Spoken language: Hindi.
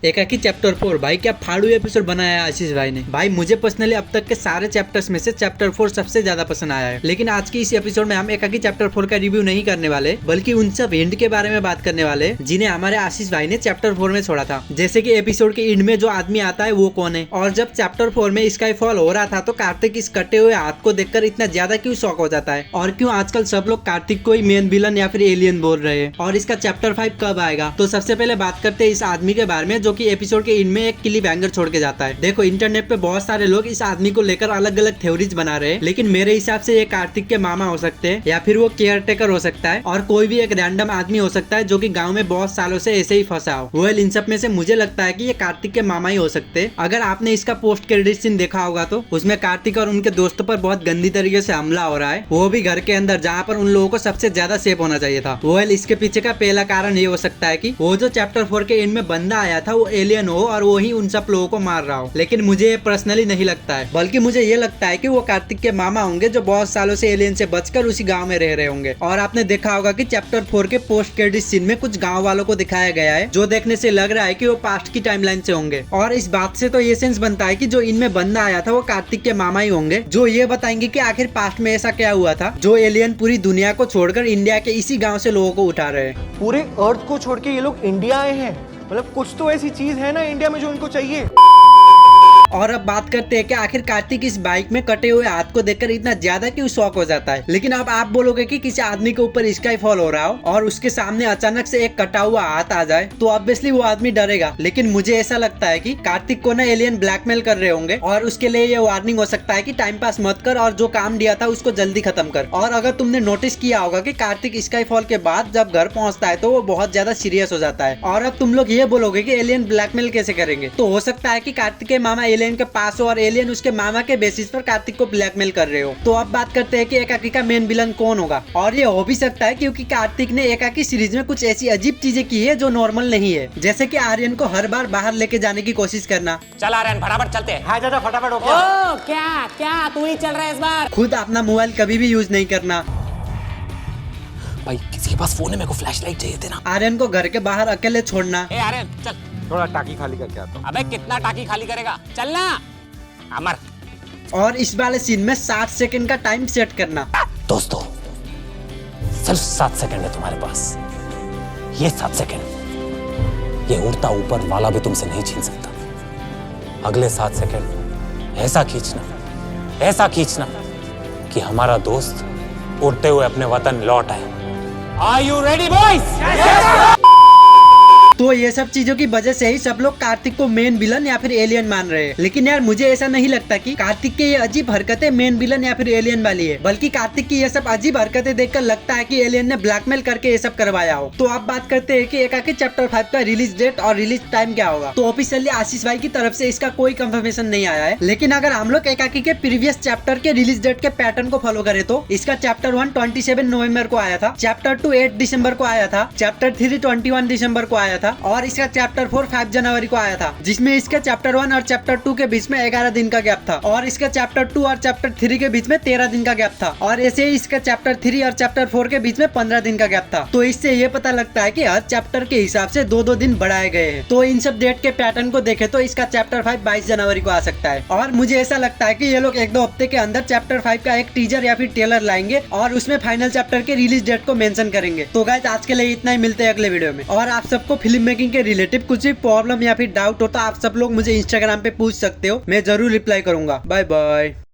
एकाकी चैप्टर 4 भाई क्या फाड़ू एपिसोड बनाया है आशीष भाई ने। भाई मुझे पर्सनली अब तक के सारे चैप्टर्स में से चैप्टर 4 सबसे ज्यादा पसंद आया है। लेकिन आज की इस एपिसोड में हम एकाकी चैप्टर 4 का रिव्यू नहीं करने वाले, बल्कि उन सब हिंट के बारे में बात करने वाले जिन्हें हमारे आशीष भाई ने चैप्टर 4 में छोड़ा था। जैसे कि एपिसोड के एंड में जो आदमी आता है वो कौन है, और जब चैप्टर 4 में स्काई फॉल हो रहा था तो कार्तिक इस कटे हुए हाथ को देखकर इतना ज्यादा क्यों शॉक हो जाता है, और क्यों आजकल सब लोग कार्तिक को ही मेन विलन या फिर एलियन बोल रहे हैं, और इसका चैप्टर 5 कब आएगा। तो सबसे पहले बात करते हैं इस आदमी के बारे में जो कि एपिसोड के में एक क्लिप हैंगर छोड़ के जाता है। देखो इंटरनेट पे बहुत सारे लोग इस आदमी को लेकर अलग अलग थ्योरीज बना रहे हैं, लेकिन मेरे हिसाब से ये कार्तिक के मामा हो सकते हैं, या फिर वो केयर टेकर हो सकता है, और कोई भी एक रैंडम आदमी हो सकता है जो कि गांव में बहुत सालों से ऐसे ही फंसा हो। वेल इन सब में से मुझे लगता है कि ये कार्तिक के मामा ही हो सकते हैं। अगर आपने इसका पोस्ट क्रेडिट सीन देखा होगा तो उसमें कार्तिक और उनके दोस्तों पर बहुत गंदी तरीके से हमला हो रहा है, वो भी घर के अंदर जहाँ पर उन लोगों को सबसे ज्यादा सेफ होना चाहिए था। वेल इसके पीछे का पहला कारण ये हो सकता है कि वो जो चैप्टर 4 के एंड में बंदा आया था वो एलियन हो और वो ही उन सब लोगों को मार रहा हो। लेकिन मुझे ये पर्सनली नहीं लगता है, बल्कि मुझे ये लगता है कि वो कार्तिक के मामा होंगे जो बहुत सालों से एलियन से बचकर उसी गांव में रह रहे होंगे। और आपने देखा होगा कि चैप्टर 4 के पोस्ट क्रेडिट सीन में कुछ गांव वालों को दिखाया गया है जो देखने से लग रहा है कि वो पास्ट की टाइमलाइन से होंगे। और इस बात से तो ये सेंस बनता है कि जो इनमें बंदा आया था वो कार्तिक के मामा ही होंगे, जो ये बताएंगे कि आखिर पास्ट में ऐसा क्या हुआ था जो एलियन पूरी दुनिया को छोड़कर इंडिया के इसी गाँव से लोगों को उठा रहे हैं। पूरे अर्थ को छोड़ के ये लोग इंडिया आए हैं, मतलब कुछ तो ऐसी चीज है ना इंडिया में जो इनको चाहिए। और अब बात करते हैं कि आखिर कार्तिक इस बाइक में कटे हुए हाथ को देखकर इतना ज्यादा क्यों शॉक हो जाता है। लेकिन अब आप बोलोगे कि किसी आदमी के ऊपर स्काई फॉल हो रहा हो और उसके सामने अचानक से एक कटा हुआ हाथ आ जाए तो ऑब्वियसली वो आदमी डरेगा। लेकिन मुझे ऐसा लगता है कि कार्तिक को ना एलियन ब्लैकमेल कर रहे होंगे और उसके लिए ये वार्निंग हो सकता है कि टाइम पास मत कर और जो काम दिया था उसको जल्दी खत्म कर। और अगर तुमने नोटिस किया होगा कि कार्तिक स्काई फॉल के बाद जब घर पहुंचता है तो वो बहुत ज्यादा सीरियस हो जाता है। और अब तुम लोग ये बोलोगे कि एलियन ब्लैकमेल कैसे करेंगे, तो हो सकता है कि कार्तिक के मामा एलियन के पास हो और एलियन उसके मामा के बेसिस पर कार्तिक को ब्लैकमेल कर रहे हो। तो अब बात करते हैं कि एकाकी का मेन विलन कौन होगा, और ये हो भी सकता है क्योंकि कार्तिक ने एकाकी सीरीज में कुछ ऐसी अजीब चीजें की है जो नॉर्मल नहीं है, जैसे कि आर्यन को हर बार बाहर लेके जाने की कोशिश करना। चल आर्यन फटाफट चलते हैं। हाँ चाचा फटाफट हो ओ क्या तू ही चल रहा है इस बार। खुद अपना मोबाइल कभी भी यूज नहीं करना। भाई किसी के पास फोन है, मेरे को फ्लैशलाइट चाहिए थे ना। आर्यन को घर के बाहर अकेले छोड़ना। ए आर्यन चल, थोड़ा टाकी खाली करके आता हूँ। अबे कितना टाकी खाली करेगा, चलना अमर। और इस वाले सीन में 7 सेकंड का टाइम सेट करना। दोस्तों सिर्फ 7 सेकंड है तुम्हारे पास, ये 7 सेकंड ये उड़ता ऊपर वाला भी तुमसे नहीं छीन सकता। अगले 7 सेकंड ऐसा खींचना कि हमारा दोस्त उड़ते हुए अपने वतन लौट आए। Are you ready boys? तो ये सब चीजों की वजह से ही सब लोग कार्तिक को मेन विलन या फिर एलियन मान रहे हैं। लेकिन यार मुझे ऐसा नहीं लगता कि कार्तिक के ये अजीब हरकतें मेन विलन या फिर एलियन वाली है, बल्कि कार्तिक की ये सब अजीब हरकतें देखकर लगता है कि एलियन ने ब्लैकमेल करके ये सब करवाया हो। तो अब बात करते हैं कि एकाकी चैप्टर 5 का रिलीज डेट और रिलीज टाइम क्या होगा। तो ऑफिशियली आशीष भाई की तरफ से इसका कोई कंफर्मेशन नहीं आया है, लेकिन अगर हम लोग एकाकी के प्रीवियस चैप्टर के रिलीज डेट के पैटर्न को फॉलो करें तो इसका चैप्टर 1 27 नवंबर को आया था, चैप्टर 2 8 दिसंबर को आया था, चैप्टर 3 21 दिसंबर को आया था, और इसका चैप्टर 4 5 जनवरी को आया था, जिसमें इसके चैप्टर 1 और चैप्टर 2 के बीच में 11 दिन का गैप था, और इसके चैप्टर 2 और चैप्टर 3 के बीच में 13 दिन का गैप था, और ऐसे ही इसके चैप्टर 3 और चैप्टर 4 के बीच में 15 दिन का गैप था। तो इससे ये पता लगता है कि हर चैप्टर के हिसाब से 2-2 दिन बढ़ाए गए हैं। तो इन सब डेट के पैटर्न को देखे तो इसका चैप्टर 5 22 जनवरी को आ सकता है। और मुझे ऐसा लगता है कि ये लोग 1-2 हफ्ते के अंदर चैप्टर 5 का एक टीजर या फिर ट्रेलर लाएंगे और उसमें फाइनल चैप्टर के रिलीज डेट को मेंशन करेंगे। तो गाइस आज के लिए इतना ही, मिलते हैं अगले वीडियो में। और आप सबको फिल्म मेकिंग के रिलेटिव कुछ भी प्रॉब्लम या फिर डाउट हो तो आप सब लोग मुझे इंस्टाग्राम पे पूछ सकते हो, मैं जरूर रिप्लाई करूंगा। Bye bye.